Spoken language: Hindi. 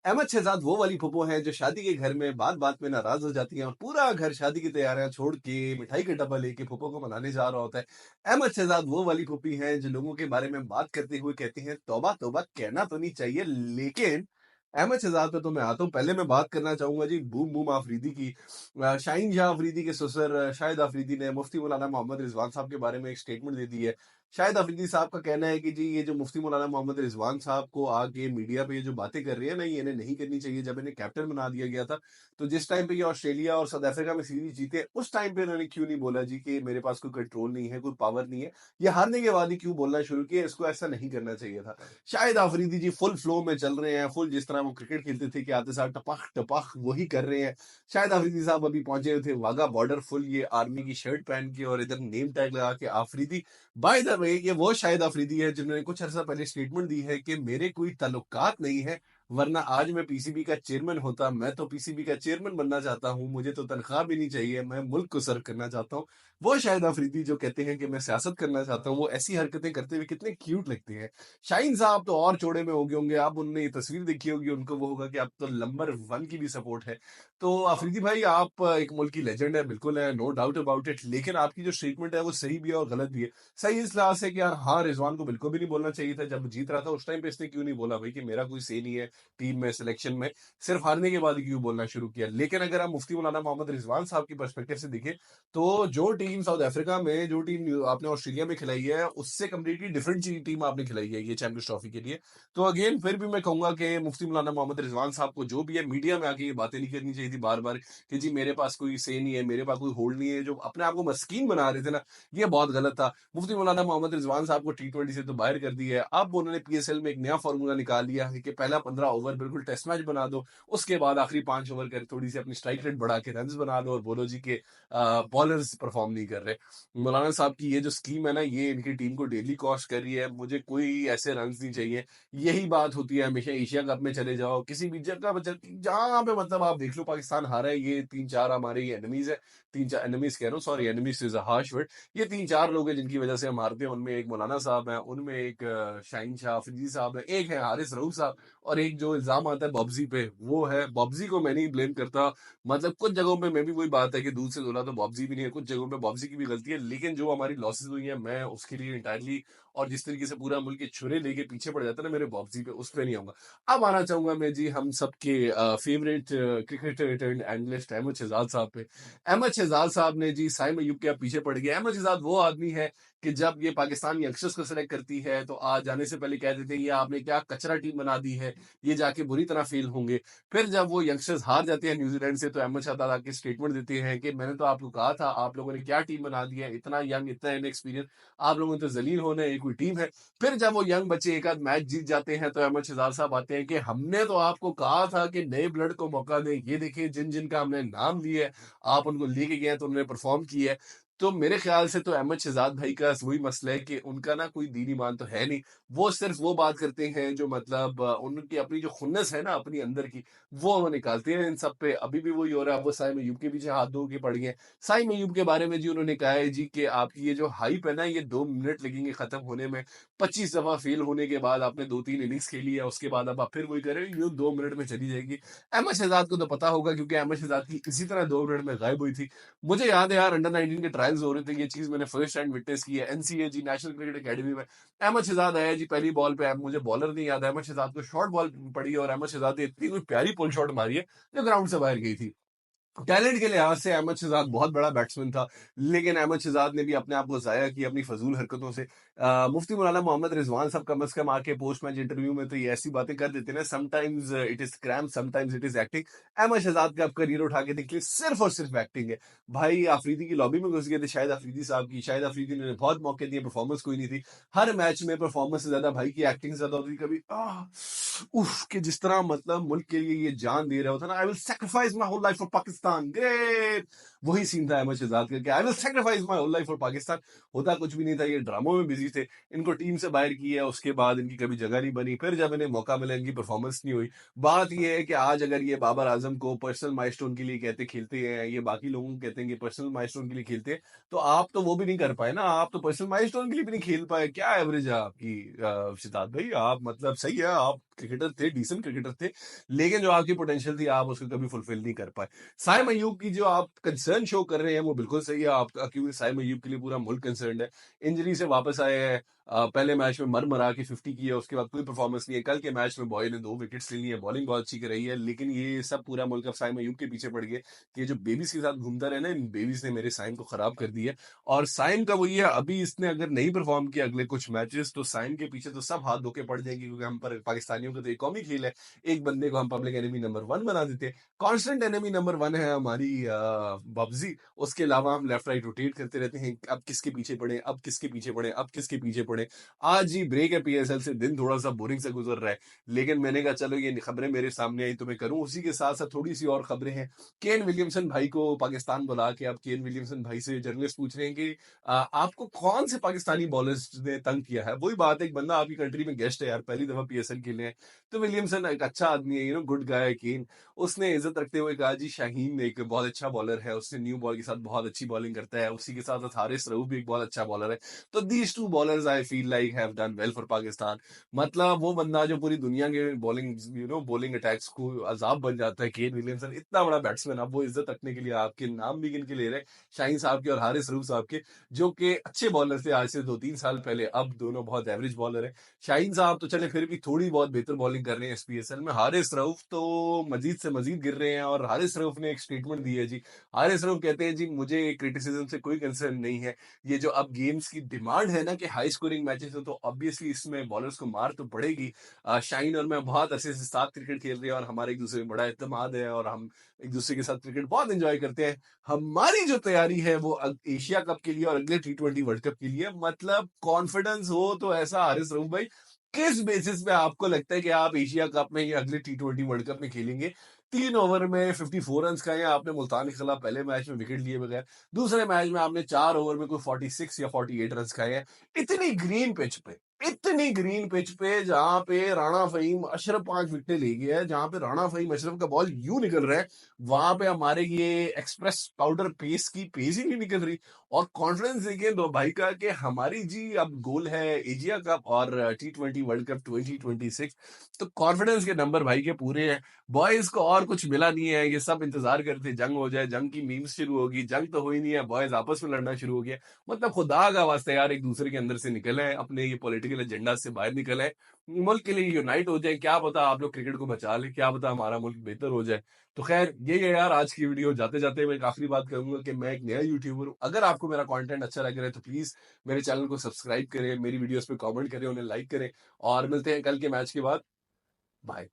अहमद शहजाद वो वाली फूफो हैं जो शादी के घर में बात-बात में नाराज़ हो जाती हैं और पूरा घर शादी की तैयारियां छोड़ के मिठाई का डब्बा लेके फूफो को मनाने जा रहा होता है। अहमद शहजाद वो वाली फूफी हैं जो लोगों के बारे में बात करते हुए कहती हैं, तौबा तौबा कहना तो नहीं चाहिए, लेकिन अहमद शहजाद पे तो मैं आता हूँ। पहले मैं बात करना चाहूंगा जी बूम बूम आफरीदी की। शाहीन शाह अफरीदी के ससुर शाहिद अफरीदी ने मुफ्ती मौलाना मोहम्मद रिजवान साहब के बारे में एक स्टेटमेंट दे दी है। शाहिद अफरीदी साहब का कहना है कि जी ये जो मुफ्ती मौलाना मोहम्मद रिजवान साहब को आके मीडिया पे ये जो बातें कर रही है ना, ये इन्हें नहीं करनी चाहिए। जब इन्हें कैप्टन बना दिया गया था, तो जिस टाइम पे ये ऑस्ट्रेलिया और साउथ अफ्रीका में सीरीज जीते, उस टाइम पे इन्होंने क्यों नहीं बोला जी कि मेरे पास कोई कंट्रोल नहीं है, कोई पावर नहीं है। ये हारने के बाद ही क्यों बोलना शुरू किया? इसको ऐसा नहीं करना चाहिए था। शाहिद अफरीदी जी फुल फ्लो में चल रहे हैं, फुल जिस तरह वो क्रिकेट खेलते थे कि आते साथ टपक टपक वही कर रहे हैं। शाहिद अफरीदी साहब अभी पहुंचे हुए थे वाघा बॉर्डर, फुल ये आर्मी की शर्ट पहन के और इधर नेम टैग लगा के आफरीदी। बाय द वे ये वो शाहिद अफरीदी है जिन्होंने कुछ अर्सा पहले स्टेटमेंट दी है कि मेरे कोई ताल्लुकात नहीं है, वरना आज मैं पीसीबी का चेयरमैन होता। मैं तो पीसीबी का चेयरमैन बनना चाहता हूं, मुझे तो तनख्वाह भी नहीं चाहिए, मैं मुल्क को सर्व करना चाहता हूं। वो शाहिद अफरीदी जो कहते हैं कि मैं सियासत करना चाहता हूं, वो ऐसी हरकतें करते हुए कितने क्यूट लगते हैं। शाहीन साहब तो और चौड़े में हो गए होंगे, आप उनने ये तस्वीर देखी होगी, उनको वो होगा कि आप तो नंबर वन की भी सपोर्ट है। तो अफरीदी भाई आप एक मुल्क की लेजेंड है, बिल्कुल है, नो डाउट अबाउट इट, लेकिन आपकी जो स्टेटमेंट है वो सही भी है और गलत भी है। सही इस लिहाज से कि यार हाँ, रिजवान को बिल्कुल भी नहीं बोलना चाहिए था। जब जीत रहा था उस टाइम पे इसने क्यों नहीं बोला भाई कि मेरा कोई से नहीं है टीम में, सिलेक्शन में? सिर्फ हारने के बाद ही क्यों बोलना शुरू किया? लेकिन अगर आप मुफ्ती मौलाना मोहम्मद रिजवान साहब की पर्सपेक्टिव से देखें, तो जो टीम साउथ अफ्रीका में, जो टीम आपने ऑस्ट्रेलिया में खिलाई है, उससे कम्प्लीटली डिफरेंट टीम आपने खिलाई है ये चैंपियंस ट्रॉफी के लिए। तो अगेन फिर भी मैं कहूंगा कि मुफ्ती मौलाना मोहम्मद रिजवान साहब को जो भी है मीडिया में आके ये बातें नहीं करनी चाहिए थी बार बार कि जी मेरे पास कोई से नहीं है, मेरे पास कोई होल्ड नहीं है। जो अपने आप को मस्कीन बना रहे थे ना, ये बहुत गलत था। मुफ्ती मौलाना मोहम्मद रिजवान साहब को टी20 से तो बाहर कर दिया है। अब उन्होंने पीएसएल में एक नया फार्मूला निकाल लिया है कि पहला 15 ओवर बिल्कुल टेस्ट मैच बना दो, उसके बाद आखिरी 5 ओवर कर थोड़ी सी अपनी स्ट्राइक रेट बढ़ा के रन बना दो और बोलो जी के बॉलर्स परफॉर्म नहीं कर रहे। मौलाना साहब की ये जो स्कीम है ना, ये इनकी टीम को डेली कॉस्ट कर रही है। मुझे कोई ऐसे रन नहीं चाहिए। यही बात होती है हमेशा, एशिया कप में चले जाओ, किसी भी जगह पर जहां पे मतलब आप देख लो पाकिस्तान हारा है, ये 3-4 हमारे एनिमीज है। 3-4 एनिमीज कह रहा हूँ, sorry, enemies is a harsh word. ये 3-4 लोग हैं जिनकी वजह से हम हारते हैं। उनमें एक मौलाना साहब है, उनमें एक शाहीन शाह अफरीदी साहब है, एक है हारिस रऊफ साहब, और एक जो इल्जाम आता है बॉब्जी पे, वो है। बॉब्जी को मैं नहीं ब्लेम करता। मतलब कुछ जगहों पे मैं भी वही बात है कि दूध से धुला तो बॉब्जी भी नहीं है, कुछ जगहों पे बॉब्जी की भी गलती है, लेकिन जो हमारी लॉसेस हुई है मैं उसके लिए इंटायरली, और जिस तरीके से पूरा मुल्क के छुरे लेके पीछे पड़ जाता है ना मेरे बॉब्जी पे, उस पे नहीं आऊंगा। अब आना चाहूंगा मैं जी हम सबके favourite cricketer turned analyst Ahmed Shehzad साहब पे। अहमद शहजाद साहब ने जी साइम अयूब के आप पीछे पड़ गए। अहमद शहजाद वो आदमी है कि जब ये पाकिस्तान यंगस्टर्स को सेलेक्ट करती है तो आज जाने से पहले कह देते हैं ये आपने क्या कचरा टीम बना दी है, ये जाके बुरी तरह फेल होंगे। फिर जब वो यंगस्टर्स हार जाते हैं न्यूजीलैंड से, तो अहमद शहजाद आके स्टेटमेंट देते हैं कि मैंने तो आपको कहा था, आप लोगों ने क्या टीम बना दी है, इतना यंग, इतना इनएक्सपीरियंस, आप लोगों ने तो जलील होना है, ये कोई टीम है? फिर जब वो यंग बच्चे एक आध मैच जीत जाते हैं तो अहमद शहजाद साहब आते हैं कि हमने तो आपको कहा था कि नए ब्लड को मौका दें, ये देखिए जिन जिन का हमने नाम लिया है, आप उनको लेके गए हैं तो उन्होंने परफॉर्म किया है। तो मेरे ख्याल से तो अहमद शहजाद भाई का वही मसला है कि उनका ना कोई दीन ईमान तो है नहीं। वो सिर्फ वो बात करते हैं जो मतलब उनकी अपनी जो खुन्नस है ना अपनी अंदर की, वो निकालते हैं इन सब पे। अभी भी वही हो रहा है, वो साइम अयूब के पीछे हाथ धो के पड़ गए। साइम अयूब के बारे में जी उन्होंने कहा है जी कि आपकी ये जो हाइप है ना, ये 2 मिनट लगेंगे खत्म होने में। 25 दफा फेल होने के बाद आपने 2-3 इनिंग्स खेली है, उसके बाद अब आप फिर वही करें, ये 2 मिनट में चली जाएगी। अहमद शहजाद को तो पता होगा क्योंकि अहमद शहजाद की इसी तरह 2 मिनट में गायब हुई थी। मुझे याद है यार, अंडर 19 के ट्रायल्स हो रहे थे, ये चीज मैंने फर्स्ट हैंड विटनेस की है एनसीए जी, नेशनल क्रिकेट अकेडमी में। अहमद शहजाद आया जी पहली बॉल पे, मुझे बॉलर नहीं याद है, अहमद शहजाद को शॉर्ट बॉल पड़ी और अहमद शहजाद ने इतनी कोई प्यारी पुल शॉट मारी है जो ग्राउंड से बाहर गई थी। टैलेंट के लिहाज से अहमद शहजाद बहुत बड़ा बैट्समैन था, लेकिन अहमद शहजाद ने भी अपने आप को जाया किया अपनी फजूल हरकतों से। मुफ्ती मौलाना मोहम्मद रिजवान साहब कम अज कम आके पोस्ट मैच इंटरव्यू में तो ये ऐसी बातें कर देते ना, sometimes it is cram, sometimes it is acting. Ahmed Shehzad का आप करियर उठा के देख लीजिए, सिर्फ और सिर्फ एक्टिंग है। भाई अफरीदी की लॉबी में घुस गए थे शायद अफरीदी साहब की, शायद अफरीदी ने बहुत मौके दिए, परफॉर्मेंस कोई नहीं थी। हर मैच में परफॉर्मेंस से ज्यादा भाई की एक्टिंग ज्यादा होती थी। कभी उफ, कि जिस तरह मतलब मुल्क के लिए ये जान दे रहा होता ना, I will sacrifice my whole life for Pakistan. Pakistan great. वही सीन था अहमद शहजाद का कि I will sacrifice my whole life for Pakistan. होता कुछ भी नहीं था, ये ड्रामों में बिजी थे। इनको टीम से बाहर किया, उसके बाद इनकी कभी जगह नहीं बनी, फिर जब इन्हें मौका मिला इनकी परफॉर्मेंस नहीं हुई। बात ये है कि आज अगर ये बाबर आजम को पर्सनल माइलस्टोन के लिए कहते खेलते हैं, ये बाकी लोगों को कहते हैं कि पर्सनल माइलस्टोन के लिए खेलते हैं, तो आप तो वो भी नहीं कर पाए ना, आप तो पर्सनल माइलस्टोन के लिए भी नहीं खेल पाए। क्या एवरेज है आपकी शिताब भाई? आप मतलब सही है, आप क्रिकेटर थे, डिसेंट क्रिकेटर थे, लेकिन जो आपकी पोटेंशियल थी आप उसको कभी फुलफिल नहीं कर पाए। साइम अयूब की जो आप कंसर्न शो कर रहे हैं वो बिल्कुल सही है आपका, क्योंकि साइम अयूब के लिए पूरा मुल्क कंसर्न है। इंजरी से वापस आए हैं, पहले मैच में मर मरा के 50 किया, उसके बाद कोई परफॉर्मेंस नहीं है। कल के मैच में बॉय ने 2 विकेट्स ले ली है, बॉलिंग बहुत अच्छी कर रही है, लेकिन ये सब पूरा मुल्क अब साइम अयूब के पीछे पड़ गया कि ये जो बेबीज के साथ घूमता रहे ना, इन बेबीज ने मेरे साइम को खराब कर दिया। और साइम का वही है, अभी इसने अगर नहीं परफॉर्म किया अगले कुछ मैचेस, तो साइम के पीछे तो सब हाथ धोके पड़ जाएंगे, क्योंकि हम पर पाकिस्तानियों का तो एक कौमी खेल है, एक बंदे को हम पब्लिक एनिमी नंबर 1 बना देते हैं। कांस्टेंट एनिमी नंबर 1 है हमारी बब्जी। उसके अलावा हम लेफ्ट राइट रोटेट करते रहते हैं, अब किसके पीछे पड़े, अब किसके पीछे पड़े, अब किसके पीछे पड़े। आज ही ब्रेक है पीएसएल से, दिन थोड़ा सा बोरिंग से गुजर रहा है, लेकिन मैंने कहा चलो ये खबरें मेरे सामने आई तो मैं करूं। उसी के साथ साथ थोड़ी सी और खबरें हैं। केन विलियमसन भाई को पाकिस्तान बुला के, अब केन विलियमसन भाई से जर्नलिस्ट पूछ रहे हैं कि आपको कौन से पाकिस्तानी बॉलर्स ने तंग किया है। वही बात है, एक बंदा आपकी कंट्री में गेस्ट है यार, पहली दफा पीएसएल खेले हैं, तो विलियमसन एक अच्छा आदमी है, गुड गाय केन। उसने इज्जत रखते हुए कहा जी शाहीन एक बहुत अच्छा बॉलर है, उसने न्यू बॉल के साथ बहुत अच्छी बॉलिंग करता है, उसी के साथ साथ हारिस रऊफ भी एक बहुत अच्छा बॉलर है। तो these two bowlers I feel like have done well for Pakistan. मतलब वो बंदा जो पूरी दुनिया के बॉलिंग अटैक्स को अजाब बन जाता है, केन विलियमसन इतना बड़ा बैट्समैन, अब वो इज्जत रखने के लिए आपके नाम भी गिन के ले रहे हैं, शाहीन साहब के और हारिस रऊफ साहब के, जो कि अच्छे बॉलर थे आज से 2-3 साल पहले, अब दोनों बहुत एवरेज बॉलर है। शाहीन साहब तो चले फिर भी थोड़ी बहुत बेहतर बॉलिंग कर रहे हैं एसपीएसएल में, हारिस रऊफ तो मजीद से मजीद गिर रहे हैं। और हारिस रऊफ ने एक स्टेटमेंट दी है जी, हारिस रऊफ कहते हैं जी मुझे क्रिटिसिज्म से कोई कंसर्न नहीं है, ये जो अब गेम्स की डिमांड है ना कि हाई स्कोरिंग मैचेस हो, तो ऑब्वियसली इसमें बॉलर्स को मार तो पड़ेगी। शाहीन और मैं बहुत अरसे से साथ क्रिकेट खेल रहे हैं और हमारे एक दूसरे में बड़ा इत्तेमाद है, और हम एक दूसरे के साथ क्रिकेट बहुत एंजॉय करते हैं। हमारी जो तैयारी है वो एशिया कप के लिए और अगले T20 वर्ल्ड कप के लिए, मतलब कॉन्फिडेंस हो तो ऐसा। हारिस रऊफ भाई, किस बेसिस पे आपको लगता है कि आप एशिया कप में या अगले T20 वर्ल्ड कप में खेलेंगे? 3 ओवर में 54 रन खाए आपने मुल्तान के खिलाफ, पहले मैच में विकेट लिए बगैर। दूसरे मैच में आपने 4 ओवर में कोई 46 या 48 रन खाए हैं। इतनी ग्रीन पिच पे, इतनी ग्रीन पिच पे, जहां पे राणा फहीम अशरफ 5 विकेट ले गया है, जहां पे राणा फहीम अशरफ का बॉल यूं निकल रहा है, वहां पे हमारे ये एक्सप्रेस पाउडर पेस की पेस ही नहीं निकल रही। और कॉन्फिडेंस देखिए दो भाई का कि हमारी जी अब गोल है एशिया कप और T20 वर्ल्ड कप 2026। तो कॉन्फिडेंस के नंबर भाई के पूरे हैं। बॉयज को और कुछ मिला नहीं है, ये सब इंतजार करते जंग हो जाए, जंग की मीम्स शुरू होगी, जंग तो हो ही नहीं है, बॉयज आपस में लड़ना शुरू हो गया। मतलब खुदा का वास्ते यार, एक दूसरे के अंदर से निकल आए, अपने ये पॉलिटिकल एजेंडा से बाहर निकल आए, मुल्क के लिए यूनाइट हो जाए। क्या पता आप लोग क्रिकेट को बचा ले, क्या पता हमारा मुल्क बेहतर हो जाए। तो खैर ये है यार आज की वीडियो। जाते जाते मैं एक आखिरी बात करूंगा कि मैं एक नया यूट्यूबर हूँ। अगर आपको मेरा कंटेंट अच्छा लग रहा है तो प्लीज मेरे चैनल को सब्सक्राइब करें, मेरी वीडियोस पे कमेंट करें, उन्हें लाइक करें, और मिलते हैं कल के मैच के बाद। बाय।